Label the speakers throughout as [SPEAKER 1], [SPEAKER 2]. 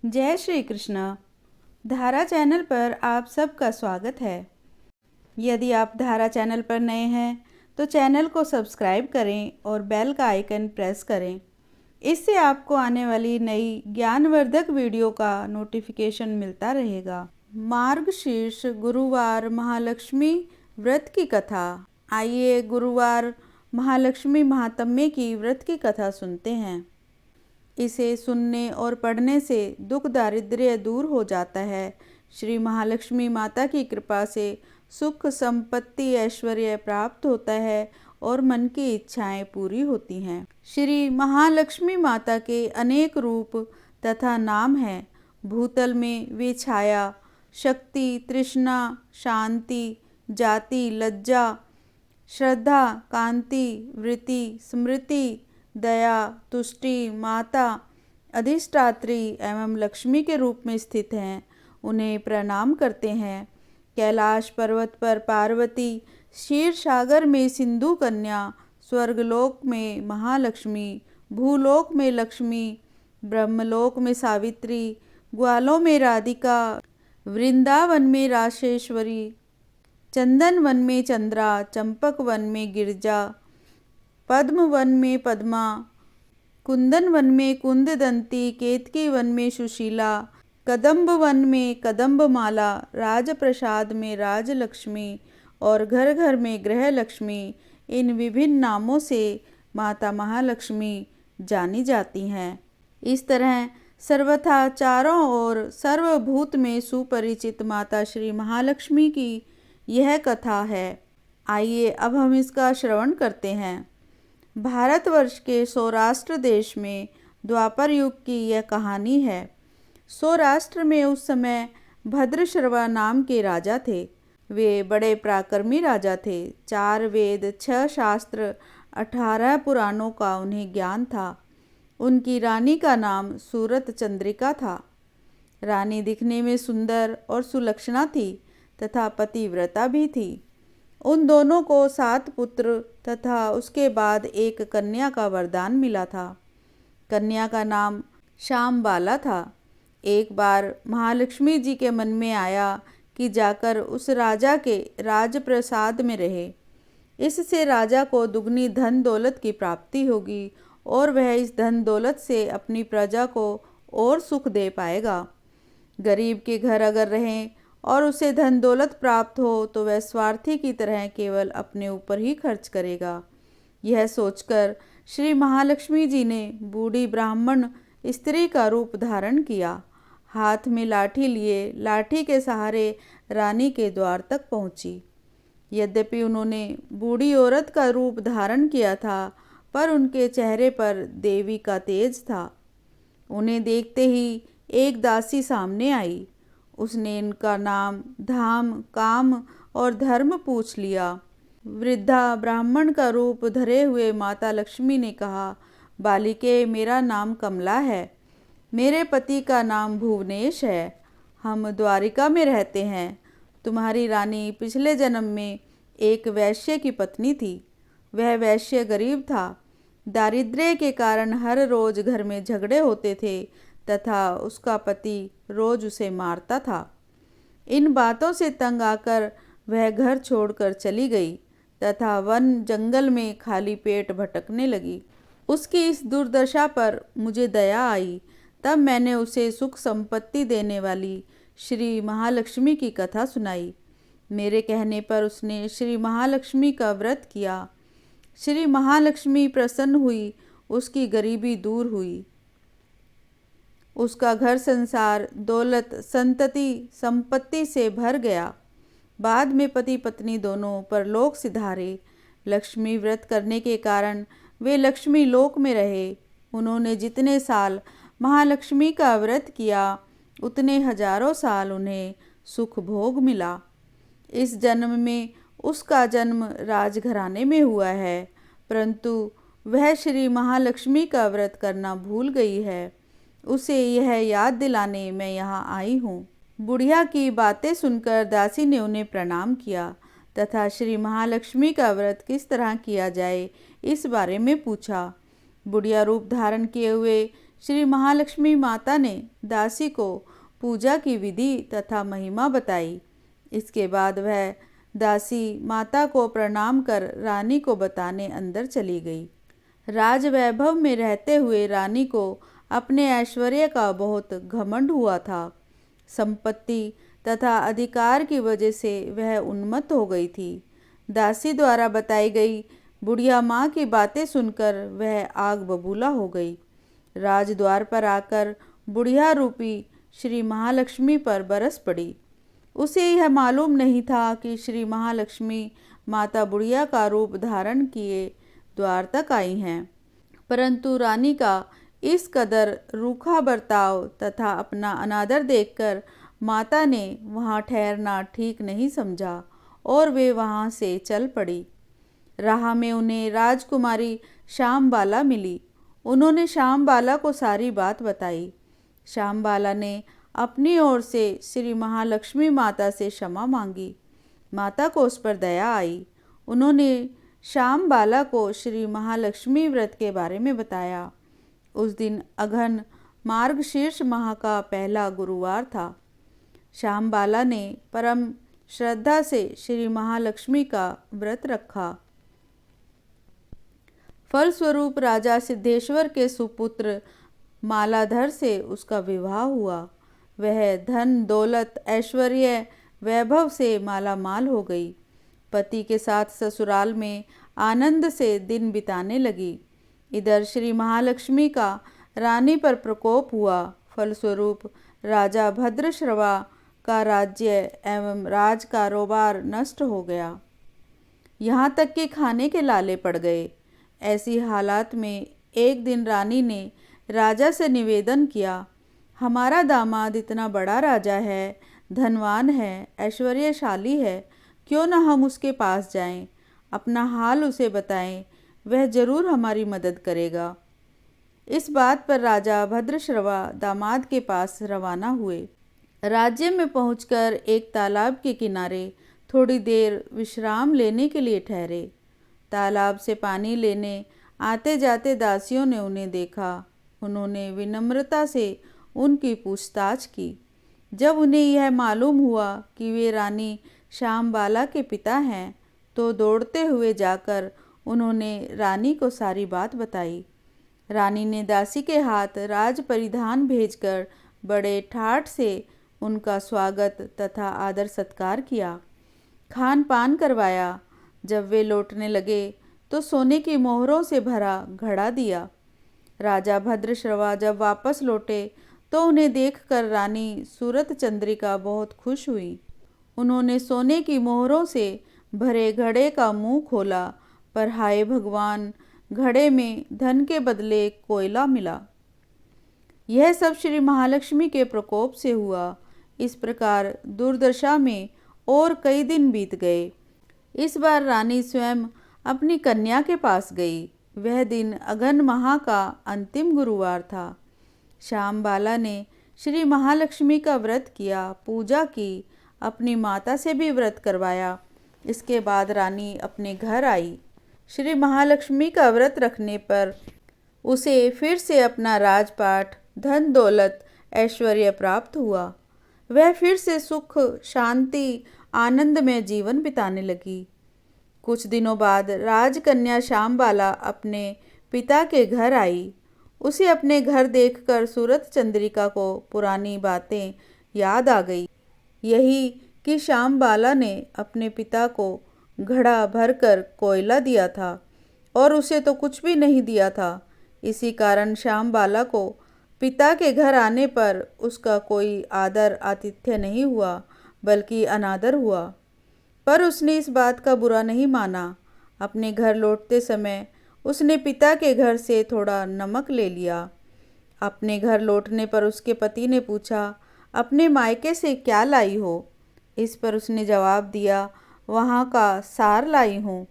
[SPEAKER 1] जय श्री कृष्ण। धारा चैनल पर आप सबका स्वागत है। यदि आप धारा चैनल पर नए हैं तो चैनल को सब्सक्राइब करें और बेल का आइकन प्रेस करें। इससे आपको आने वाली नई ज्ञानवर्धक वीडियो का नोटिफिकेशन मिलता रहेगा। मार्गशीर्ष गुरुवार महालक्ष्मी व्रत की कथा। आइए गुरुवार महालक्ष्मी महात्म्य की व्रत की कथा सुनते हैं। इसे सुनने और पढ़ने से दुख दारिद्र्य दूर हो जाता है। श्री महालक्ष्मी माता की कृपा से सुख संपत्ति ऐश्वर्य प्राप्त होता है और मन की इच्छाएं पूरी होती हैं। श्री महालक्ष्मी माता के अनेक रूप तथा नाम हैं। भूतल में वे छाया, शक्ति, तृष्णा, शांति, जाति, लज्जा, श्रद्धा, कांति, वृत्ति, स्मृति, दया, तुष्टि, माता, अधिष्ठात्री एवं लक्ष्मी के रूप में स्थित हैं। उन्हें प्रणाम करते हैं। कैलाश पर्वत पर पार्वती, क्षीर सागर में सिंधु कन्या, स्वर्गलोक में महालक्ष्मी, भूलोक में लक्ष्मी, ब्रह्मलोक में सावित्री, ग्वालों में राधिका, वृंदावन में राशेश्वरी, चंदन वन में चंद्रा, चंपक वन में गिरजा, पद्म वन में पद्मा, कुंदन वन में कुंददंती, केतकी वन में सुशीला, कदम्ब वन में कदम्बमाला, राजप्रसाद में राजलक्ष्मी और घर घर में गृह लक्ष्मी, इन विभिन्न नामों से माता महालक्ष्मी जानी जाती हैं। इस तरह सर्वथा चारों ओर सर्वभूत में सुपरिचित माता श्री महालक्ष्मी की यह कथा है। आइए अब हम इसका श्रवण करते हैं। भारतवर्ष के सौराष्ट्र देश में द्वापर युग की यह कहानी है। सौराष्ट्र में उस समय भद्रश्रवा नाम के राजा थे। वे बड़े पराक्रमी राजा थे। 4 वेद, 6 शास्त्र, 18 पुराणों का उन्हें ज्ञान था। उनकी रानी का नाम सूरत चंद्रिका था। रानी दिखने में सुंदर और सुलक्षणा थी तथा पतिव्रता भी थी। उन दोनों को 7 पुत्र तथा उसके बाद एक कन्या का वरदान मिला था। कन्या का नाम श्यामबाला था। एक बार महालक्ष्मी जी के मन में आया कि जाकर उस राजा के राजप्रसाद में रहे। इससे राजा को दुगनी धन दौलत की प्राप्ति होगी और वह इस धन दौलत से अपनी प्रजा को और सुख दे पाएगा। गरीब के घर अगर रहें और उसे धन दौलत प्राप्त हो तो वह स्वार्थी की तरह केवल अपने ऊपर ही खर्च करेगा। यह सोचकर श्री महालक्ष्मी जी ने बूढ़ी ब्राह्मण स्त्री का रूप धारण किया। हाथ में लाठी लिए लाठी के सहारे रानी के द्वार तक पहुंची। यद्यपि उन्होंने बूढ़ी औरत का रूप धारण किया था, पर उनके चेहरे पर देवी का तेज था। उन्हें देखते ही एक दासी सामने आई। उसने इनका नाम, धाम, काम और धर्म पूछ लिया। वृद्धा ब्राह्मण का रूप धरे हुए माता लक्ष्मी ने कहा, बालिके, मेरा नाम कमला है। मेरे पति का नाम भुवनेश है। हम द्वारिका में रहते हैं। तुम्हारी रानी पिछले जन्म में एक वैश्य की पत्नी थी। वह वैश्य गरीब था। दारिद्र्य के कारण हर रोज घर में झगड़े होते थे तथा उसका पति रोज उसे मारता था। इन बातों से तंग आकर वह घर छोड़कर चली गई तथा वन जंगल में खाली पेट भटकने लगी। उसकी इस दुर्दशा पर मुझे दया आई। तब मैंने उसे सुख संपत्ति देने वाली श्री महालक्ष्मी की कथा सुनाई। मेरे कहने पर उसने श्री महालक्ष्मी का व्रत किया। श्री महालक्ष्मी प्रसन्न हुई। उसकी गरीबी दूर हुई। उसका घर संसार दौलत संतति संपत्ति से भर गया। बाद में पति पत्नी दोनों परलोक सिधारे। लक्ष्मी व्रत करने के कारण वे लक्ष्मी लोक में रहे। उन्होंने जितने साल महालक्ष्मी का व्रत किया उतने हजारों साल उन्हें सुख भोग मिला। इस जन्म में उसका जन्म राजघराने में हुआ है, परंतु वह श्री महालक्ष्मी का व्रत करना भूल गई है। उसे यह याद दिलाने मैं यहाँ आई हूँ। बुढ़िया की बातें सुनकर दासी ने उन्हें प्रणाम किया तथा श्री महालक्ष्मी का व्रत किस तरह किया जाए इस बारे में पूछा। बुढ़िया रूप धारण किए हुए श्री महालक्ष्मी माता ने दासी को पूजा की विधि तथा महिमा बताई। इसके बाद वह दासी माता को प्रणाम कर रानी को बताने अंदर चली गई। राज वैभव में रहते हुए रानी को अपने ऐश्वर्य का बहुत घमंड हुआ था। संपत्ति तथा अधिकार की वजह से वह उन्मत्त हो गई थी। दासी द्वारा बताई गई बुढ़िया माँ की बातें सुनकर वह आग बबूला हो गई। राजद्वार पर आकर बुढ़िया रूपी श्री महालक्ष्मी पर बरस पड़ी। उसे यह मालूम नहीं था कि श्री महालक्ष्मी माता बुढ़िया का रूप धारण किए द्वार तक आई हैं, परंतु रानी का इस कदर रूखा बर्ताव तथा अपना अनादर देखकर माता ने वहाँ ठहरना ठीक नहीं समझा और वे वहाँ से चल पड़ी। राह में उन्हें राजकुमारी श्यामबाला मिली। उन्होंने श्यामबाला को सारी बात बताई। श्यामबाला ने अपनी ओर से श्री महालक्ष्मी माता से क्षमा मांगी। माता को उस पर दया आई। उन्होंने श्यामबाला को श्री महालक्ष्मी व्रत के बारे में बताया। उस दिन अघन मार्गशीर्ष माह का पहला गुरुवार था। श्यामबाला ने परम श्रद्धा से श्री महालक्ष्मी का व्रत रखा। फलस्वरूप राजा सिद्धेश्वर के सुपुत्र मालाधर से उसका विवाह हुआ। वह धन दौलत ऐश्वर्य वैभव से माला माल हो गई। पति के साथ ससुराल में आनंद से दिन बिताने लगी। इधर श्री महालक्ष्मी का रानी पर प्रकोप हुआ। फलस्वरूप राजा भद्रश्रवा का राज्य एवं राज कारोबार नष्ट हो गया। यहाँ तक कि खाने के लाले पड़ गए। ऐसी हालात में एक दिन रानी ने राजा से निवेदन किया, हमारा दामाद इतना बड़ा राजा है, धनवान है, ऐश्वर्यशाली है, क्यों न हम उसके पास जाएं, अपना हाल उसे बताएं, वह जरूर हमारी मदद करेगा। इस बात पर राजा भद्रश्रवा दामाद के पास रवाना हुए। राज्य में पहुंचकर एक तालाब के किनारे थोड़ी देर विश्राम लेने के लिए ठहरे। तालाब से पानी लेने आते जाते दासियों ने उन्हें देखा। उन्होंने विनम्रता से उनकी पूछताछ की। जब उन्हें यह मालूम हुआ कि वे रानी श्यामबाला के पिता हैं, तो दौड़ते हुए जाकर उन्होंने रानी को सारी बात बताई। रानी ने दासी के हाथ राज परिधान भेजकर बड़े ठाठ से उनका स्वागत तथा आदर सत्कार किया, खान पान करवाया। जब वे लौटने लगे तो सोने की मोहरों से भरा घड़ा दिया। राजा भद्रश्रवा जब वापस लौटे तो उन्हें देखकर रानी सूरत चंद्रिका बहुत खुश हुई। उन्होंने सोने की मोहरों से भरे घड़े का मुंह खोला, पर हाय भगवान, घड़े में धन के बदले कोयला मिला। यह सब श्री महालक्ष्मी के प्रकोप से हुआ। इस प्रकार दुर्दशा में और कई दिन बीत गए। इस बार रानी स्वयं अपनी कन्या के पास गई। वह दिन अघन माह का अंतिम गुरुवार था। श्यामबाला ने श्री महालक्ष्मी का व्रत किया, पूजा की, अपनी माता से भी व्रत करवाया। इसके बाद रानी अपने घर आई। श्री महालक्ष्मी का व्रत रखने पर उसे फिर से अपना राजपाट, धन दौलत, ऐश्वर्य प्राप्त हुआ। वह फिर से सुख, शांति, आनंद में जीवन बिताने लगी। कुछ दिनों बाद राजकन्या श्यामबाला अपने पिता के घर आई। उसे अपने घर देखकर सूरत चंद्रिका को पुरानी बातें याद आ गई। यही कि श्यामबाला ने अपने पिता को घड़ा भरकर कोयला दिया था और उसे तो कुछ भी नहीं दिया था। इसी कारण श्यामबाला को पिता के घर आने पर उसका कोई आदर आतिथ्य नहीं हुआ, बल्कि अनादर हुआ। पर उसने इस बात का बुरा नहीं माना। अपने घर लौटते समय उसने पिता के घर से थोड़ा नमक ले लिया। अपने घर लौटने पर उसके पति ने पूछा, अपने मायके से क्या लाई हो? इस पर उसने जवाब दिया, वहाँ का सार लाई हूँ।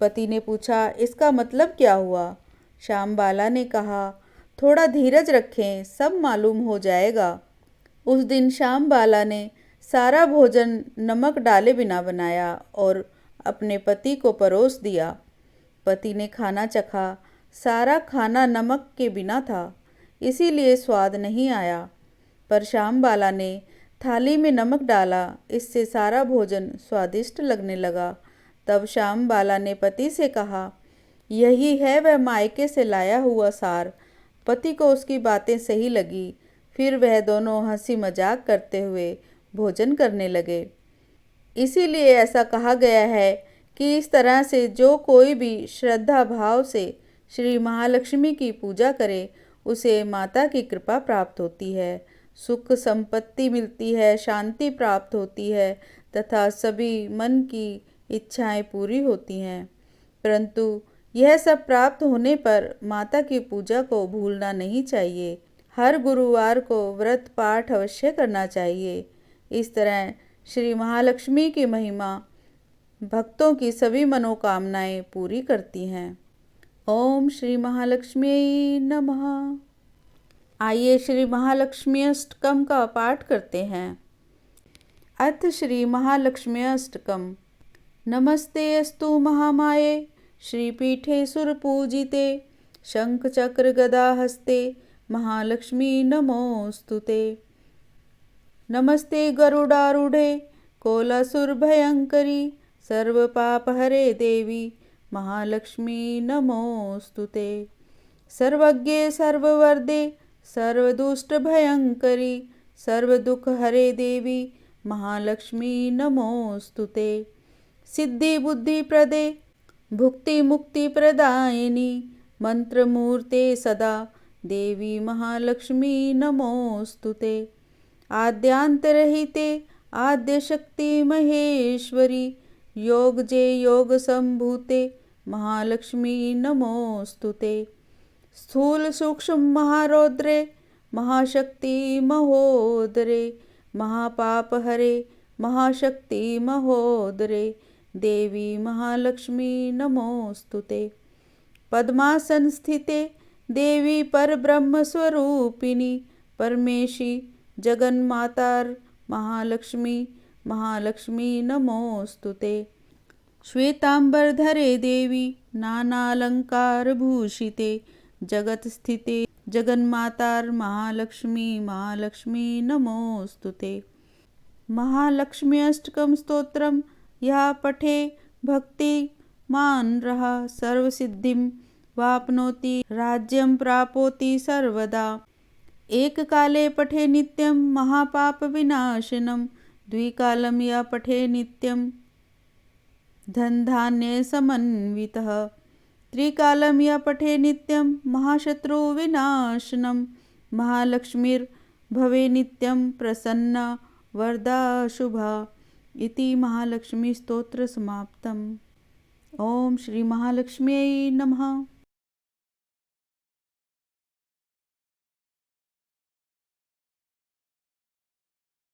[SPEAKER 1] पति ने पूछा, इसका मतलब क्या हुआ? श्यामबाला ने कहा, थोड़ा धीरज रखें, सब मालूम हो जाएगा। उस दिन श्यामबाला ने सारा भोजन नमक डाले बिना बनाया और अपने पति को परोस दिया। पति ने खाना चखा। सारा खाना नमक के बिना था। इसीलिए स्वाद नहीं आया। पर श्यामबाला ने थाली में नमक डाला, इससे सारा भोजन स्वादिष्ट लगने लगा। तब श्यामबाला ने पति से कहा, यही है वह मायके से लाया हुआ सार। पति को उसकी बातें सही लगी। फिर वह दोनों हंसी मजाक करते हुए भोजन करने लगे। इसीलिए ऐसा कहा गया है कि इस तरह से जो कोई भी श्रद्धा भाव से श्री महालक्ष्मी की पूजा करे, उसे माता की कृपा प्राप्त होती है, सुख संपत्ति मिलती है, शांति प्राप्त होती है तथा सभी मन की इच्छाएं पूरी होती हैं। परंतु यह सब प्राप्त होने पर माता की पूजा को भूलना नहीं चाहिए। हर गुरुवार को व्रत पाठ अवश्य करना चाहिए। इस तरह श्री महालक्ष्मी की महिमा भक्तों की सभी मनोकामनाएं पूरी करती हैं। ओम श्री महालक्ष्मी नमः। आइए श्री महालक्ष्मी अष्टकम का पाठ करते हैं। अथ श्री महालक्ष्मी अष्टकम। नमस्ते अस्तु महामाये श्रीपीठे सुरपूजिते शंख चक्र गदा हस्ते महालक्ष्मी नमोस्तुते। नमस्ते गरुडारूढ़े कोलासुर भयंकरी सर्वपापहरे देवी महालक्ष्मी नमोस्तुते। सर्वज्ञे सर्ववरदे सर्वदुष्ट भयंकरी सर्वदुख हरे देवी महालक्ष्मी नमोस्तुते। सिद्धि बुद्धि प्रदे भुक्ति मुक्ति प्रदायिनी मंत्रमूर्ते सदा देवी महालक्ष्मी नमोस्तुते। आद्यांतरहिते आद्य शक्ति महेश्वरी योगजे योग संभूते महालक्ष्मी नमोस्तुते। स्थूल सूक्ष्म महारौद्रे महाशक्ति महोदरे महापाप हरे महाशक्ति महोदरे देवी महालक्ष्मी नमोस्तुते। पद्मासन स्थिते देवी परब्रह्म स्वरूपिणी परमेशी जगन्मातार महालक्ष्मी महालक्ष्मी नमोस्तुते। श्वेतांबरधरे देवी नानालंकार भूषिते जगत स्थिते जगन्मातार महालक्ष्मी महालक्ष्मी नमोस्तुते। महालक्ष्मी अष्टकम स्तोत्रम यह पठे भक्ति मान रहा सर्वसिद्धिम वाप्नोति राज्यं प्राप्नोति सर्वदा। एक काले पठे नित्यं महापाप विनाशनम द्विकालं या पठे नित्यं धन धान्य समन्वितः त्रिकालं या पठे नित्यं महाशत्रु विनाशनम महालक्ष्मीर भवे नित्यं प्रसन्ना वरदा शुभा। इति महालक्ष्मी स्तोत्र समाप्तम्। ओम श्री महालक्ष्म्यै नमः।